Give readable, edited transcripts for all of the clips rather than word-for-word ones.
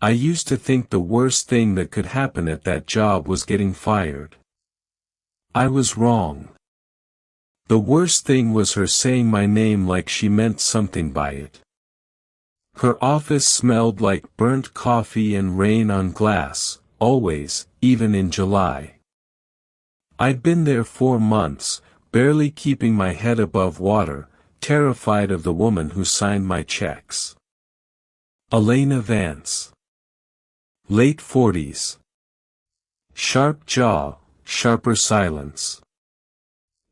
I used to think the worst thing that could happen at that job was getting fired. I was wrong. The worst thing was her saying my name like she meant something by it. Her office smelled like burnt coffee and rain on glass, always, even in July. I'd been there 4 months, barely keeping my head above water, terrified of the woman who signed my checks. Elena Vance. Late 40s. Sharp jaw, sharper silence.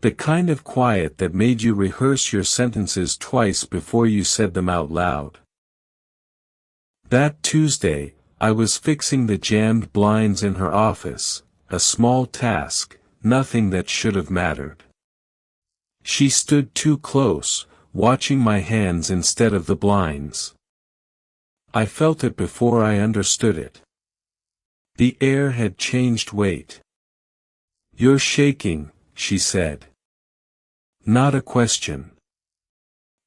The kind of quiet that made you rehearse your sentences twice before you said them out loud. That Tuesday, I was fixing the jammed blinds in her office, a small task, nothing that should have mattered. She stood too close, watching my hands instead of the blinds. I felt it before I understood it. The air had changed weight. "You're shaking," she said. Not a question.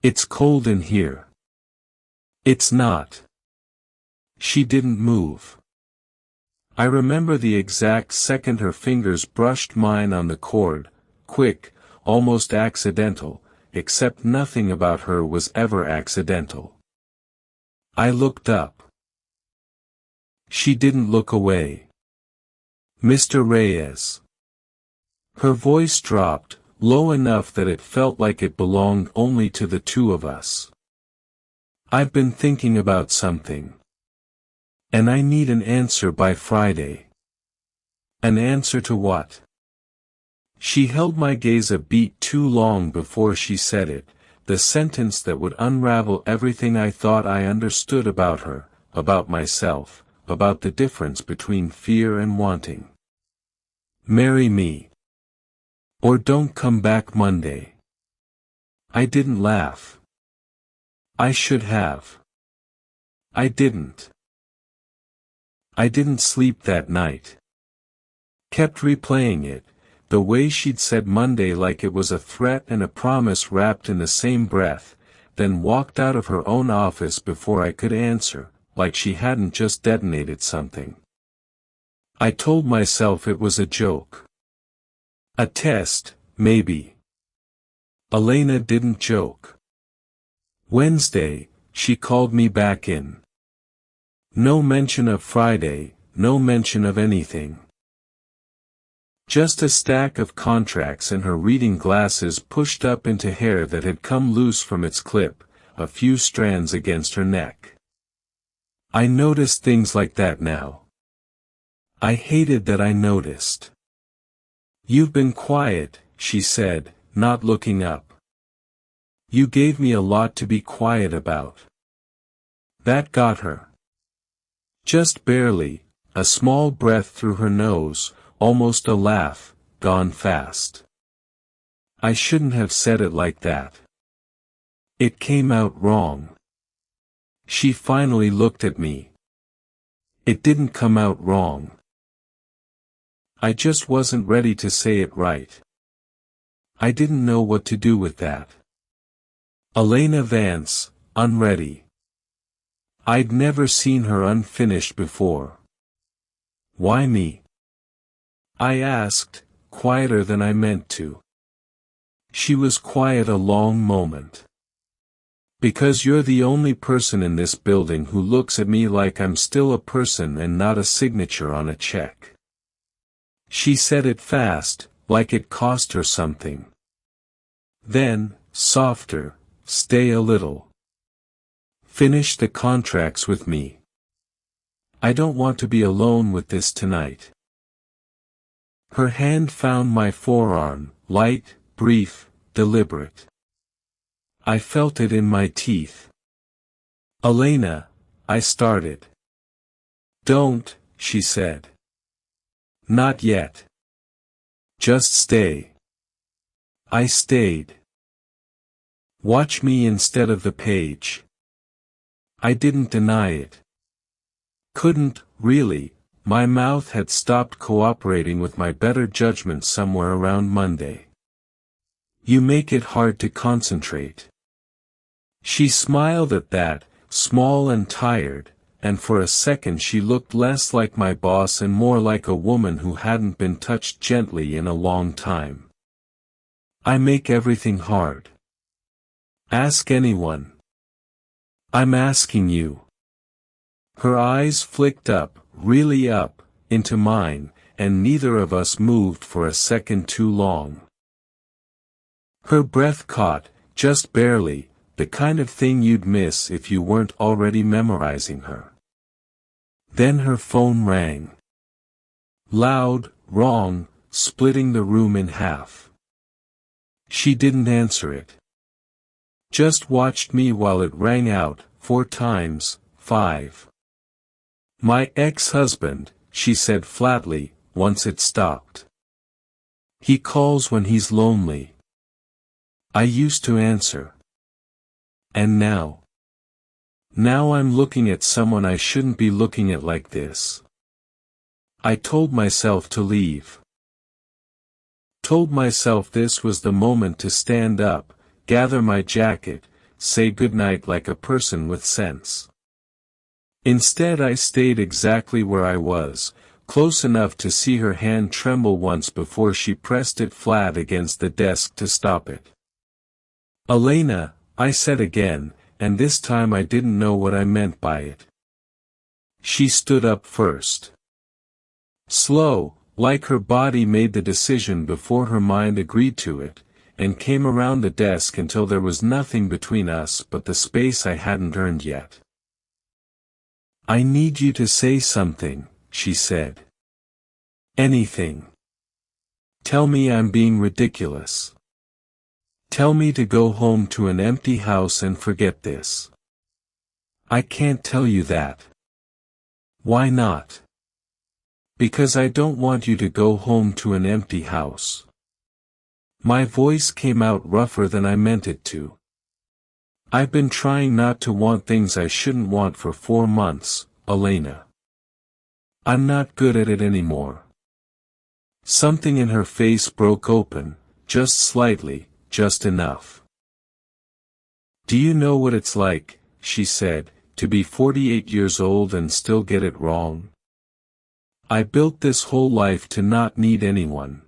"It's cold in here." "It's not." She didn't move. I remember the exact second her fingers brushed mine on the cord, quick, almost accidental, except nothing about her was ever accidental. I looked up. She didn't look away. "Mr. Reyes." Her voice dropped, low enough that it felt like it belonged only to the two of us. "I've been thinking about something. And I need an answer by Friday." "An answer to what?" She held my gaze a beat too long before she said it, the sentence that would unravel everything I thought I understood about her, about myself, about the difference between fear and wanting. "Marry me. Or don't come back Monday." I didn't laugh. I should have. I didn't. I didn't sleep that night. Kept replaying it, the way she'd said Monday like it was a threat and a promise wrapped in the same breath, then walked out of her own office before I could answer, like she hadn't just detonated something. I told myself it was a joke. A test, maybe. Elena didn't joke. Wednesday, she called me back in. No mention of Friday, no mention of anything. Just a stack of contracts and her reading glasses pushed up into hair that had come loose from its clip, a few strands against her neck. I noticed things like that now. I hated that I noticed. "You've been quiet," she said, not looking up. "You gave me a lot to be quiet about." That got her. Just barely, a small breath through her nose, almost a laugh, gone fast. I shouldn't have said it like that. It came out wrong. She finally looked at me. It didn't come out wrong. I just wasn't ready to say it right. I didn't know what to do with that. Elena Vance, unready. I'd never seen her unfinished before. "Why me?" I asked, quieter than I meant to. She was quiet a long moment. "Because you're the only person in this building who looks at me like I'm still a person and not a signature on a check." She said it fast, like it cost her something. Then, softer, "Stay a little. Finish the contracts with me. I don't want to be alone with this tonight." Her hand found my forearm, light, brief, deliberate. I felt it in my teeth. "Elena," I started. "Don't," she said. "Not yet. Just stay." I stayed. "Watch me instead of the page." I didn't deny it. Couldn't, really, my mouth had stopped cooperating with my better judgment somewhere around Monday. "You make it hard to concentrate." She smiled at that, small and tired, and for a second she looked less like my boss and more like a woman who hadn't been touched gently in a long time. I make everything hard. Ask anyone. I'm asking you. Her eyes flicked up, really up, into mine, and neither of us moved for a second too long. Her breath caught, just barely, the kind of thing you'd miss if you weren't already memorizing her. Then her phone rang. Loud, wrong, splitting the room in half. She didn't answer it. Just watched me while it rang out, 4 times, 5. My ex-husband, she said flatly, once it stopped. He calls when he's lonely. I used to answer. And now? Now I'm looking at someone I shouldn't be looking at like this. I told myself to leave. Told myself this was the moment to stand up, gather my jacket, say goodnight like a person with sense. Instead I stayed exactly where I was, close enough to see her hand tremble once before she pressed it flat against the desk to stop it. Elena, I said again, and this time I didn't know what I meant by it. She stood up first. Slow, like her body made the decision before her mind agreed to it, and came around the desk until there was nothing between us but the space I hadn't earned yet. I need you to say something, she said. Anything. Tell me I'm being ridiculous. Tell me to go home to an empty house and forget this. I can't tell you that. Why not? Because I don't want you to go home to an empty house. My voice came out rougher than I meant it to. I've been trying not to want things I shouldn't want for 4 months, Elena. I'm not good at it anymore. Something in her face broke open, just slightly, just enough. Do you know what it's like, she said, to be 48 years old and still get it wrong? I built this whole life to not need anyone.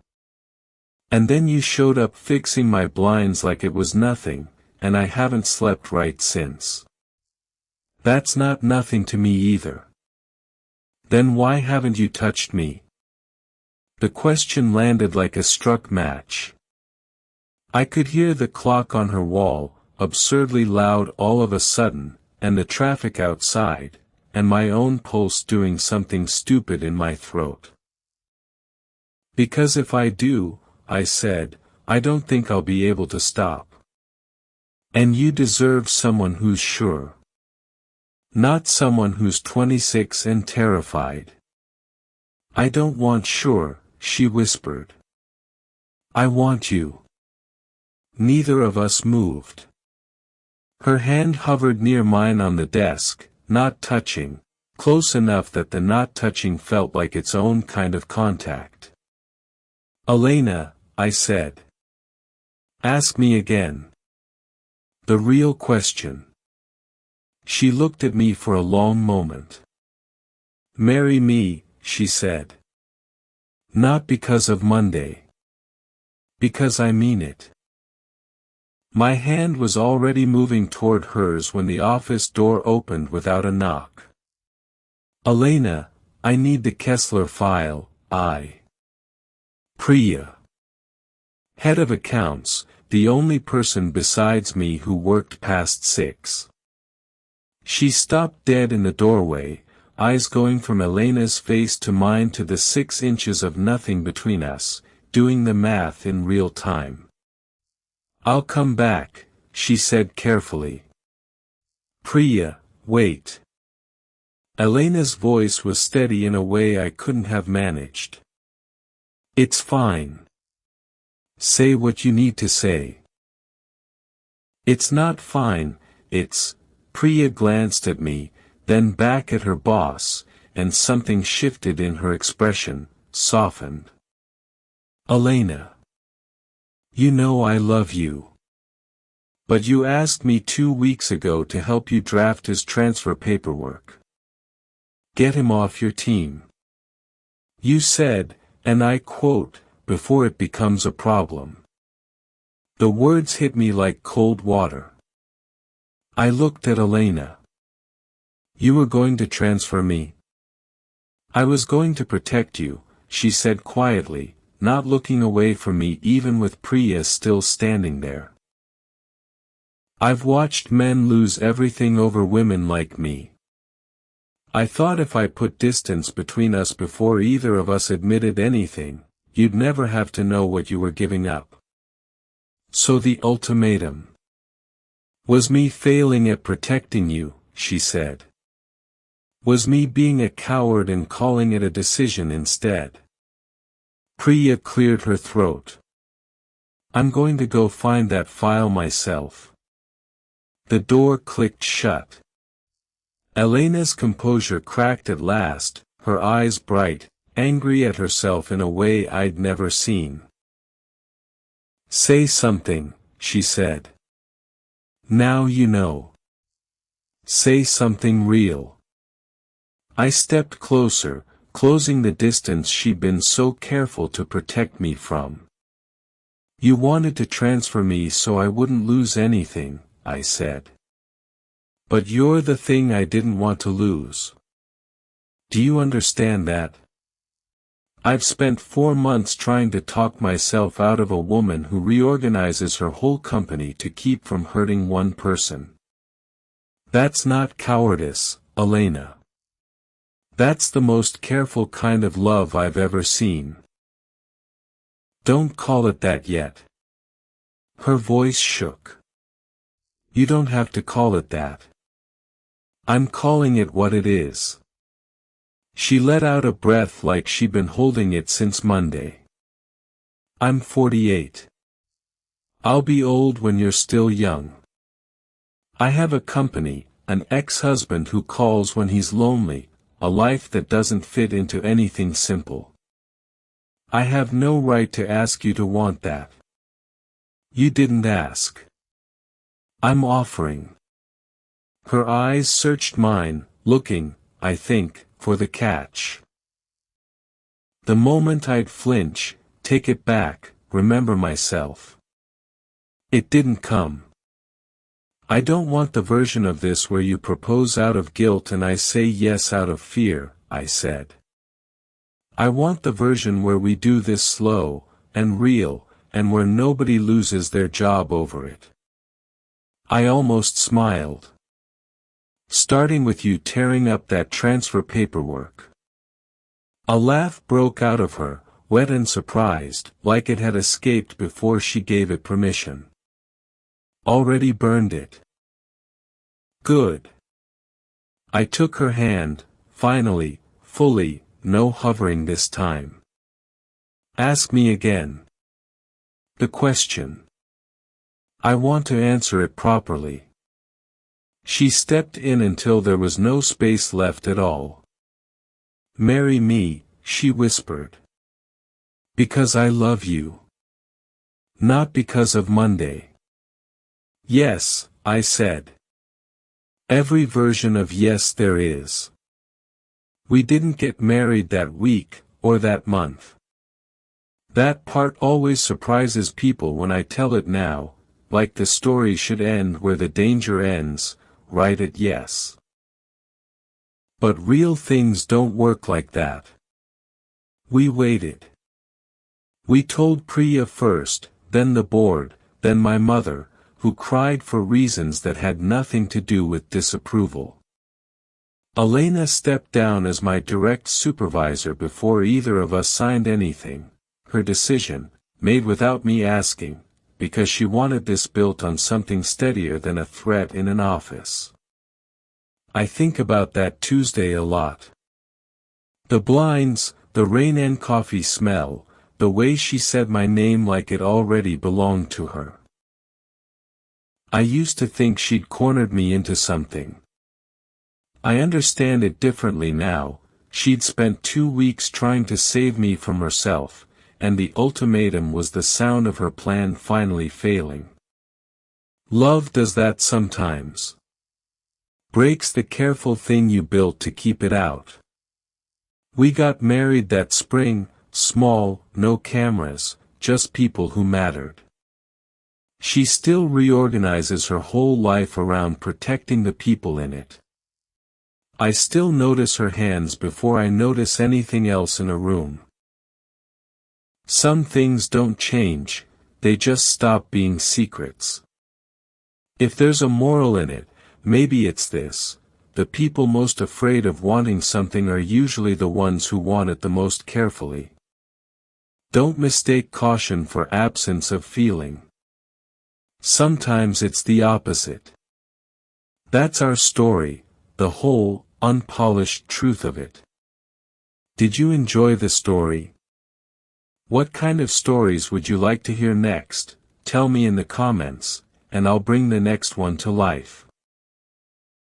And then you showed up fixing my blinds like it was nothing, and I haven't slept right since. That's not nothing to me either. Then why haven't you touched me? The question landed like a struck match. I could hear the clock on her wall, absurdly loud all of a sudden, and the traffic outside, and my own pulse doing something stupid in my throat. Because if I do, I said, I don't think I'll be able to stop. And you deserve someone who's sure. Not someone who's 26 and terrified. I don't want sure, she whispered. I want you. Neither of us moved. Her hand hovered near mine on the desk, not touching, close enough that the not touching felt like its own kind of contact. Elena, I said. Ask me again. The real question. She looked at me for a long moment. Marry me, she said. Not because of Monday. Because I mean it. My hand was already moving toward hers when the office door opened without a knock. Elena, I need the Kessler file, Priya. Head of accounts, the only person besides me who worked past 6. She stopped dead in the doorway, eyes going from Elena's face to mine to the 6 inches of nothing between us, doing the math in real time. I'll come back, she said carefully. Priya, wait. Elena's voice was steady in a way I couldn't have managed. It's fine. Say what you need to say. It's not fine, it's. Priya glanced at me, then back at her boss, and something shifted in her expression, softened. Elena. You know I love you. But you asked me 2 weeks ago to help you draft his transfer paperwork. Get him off your team. You said, and I quote, before it becomes a problem. The words hit me like cold water. I looked at Elena. You were going to transfer me? I was going to protect you, she said quietly, not looking away from me even with Priya still standing there. I've watched men lose everything over women like me. I thought if I put distance between us before either of us admitted anything, you'd never have to know what you were giving up. So the ultimatum was me failing at protecting you, she said. Was me being a coward and calling it a decision instead. Priya cleared her throat. I'm going to go find that file myself. The door clicked shut. Elena's composure cracked at last, her eyes bright, angry at herself in a way I'd never seen. Say something, she said. Now you know. Say something real. I stepped closer, closing the distance she'd been so careful to protect me from. You wanted to transfer me so I wouldn't lose anything, I said. But you're the thing I didn't want to lose. Do you understand that? I've spent 4 months trying to talk myself out of a woman who reorganizes her whole company to keep from hurting one person. That's not cowardice, Elena. That's the most careful kind of love I've ever seen. Don't call it that yet. Her voice shook. You don't have to call it that. I'm calling it what it is. She let out a breath like she'd been holding it since Monday. I'm 48. I'll be old when you're still young. I have a company, an ex-husband who calls when he's lonely, a life that doesn't fit into anything simple. I have no right to ask you to want that. You didn't ask. I'm offering. Her eyes searched mine, looking, I think, for the catch. The moment I'd flinch, take it back, remember myself. It didn't come. I don't want the version of this where you propose out of guilt and I say yes out of fear, I said. I want the version where we do this slow, and real, and where nobody loses their job over it. I almost smiled. Starting with you tearing up that transfer paperwork. A laugh broke out of her, wet and surprised, like it had escaped before she gave it permission. Already burned it. Good. I took her hand, finally, fully, no hovering this time. Ask me again. The question. I want to answer it properly. She stepped in until there was no space left at all. Marry me, she whispered. Because I love you. Not because of Monday. Yes, I said. Every version of yes there is. We didn't get married that week, or that month. That part always surprises people when I tell it now, like the story should end where the danger ends, right at yes. But real things don't work like that. We waited. We told Priya first, then the board, then my mother, who cried for reasons that had nothing to do with disapproval. Elena stepped down as my direct supervisor before either of us signed anything, her decision, made without me asking, because she wanted this built on something steadier than a threat in an office. I think about that Tuesday a lot. The blinds, the rain and coffee smell, the way she said my name like it already belonged to her. I used to think she'd cornered me into something. I understand it differently now. She'd spent 2 weeks trying to save me from herself, and the ultimatum was the sound of her plan finally failing. Love does that sometimes. Breaks the careful thing you built to keep it out. We got married that spring, small, no cameras, just people who mattered. She still reorganizes her whole life around protecting the people in it. I still notice her hands before I notice anything else in a room. Some things don't change, they just stop being secrets. If there's a moral in it, maybe it's this: the people most afraid of wanting something are usually the ones who want it the most carefully. Don't mistake caution for absence of feeling. Sometimes it's the opposite. That's our story, the whole, unpolished truth of it. Did you enjoy the story? What kind of stories would you like to hear next? Tell me in the comments, and I'll bring the next one to life.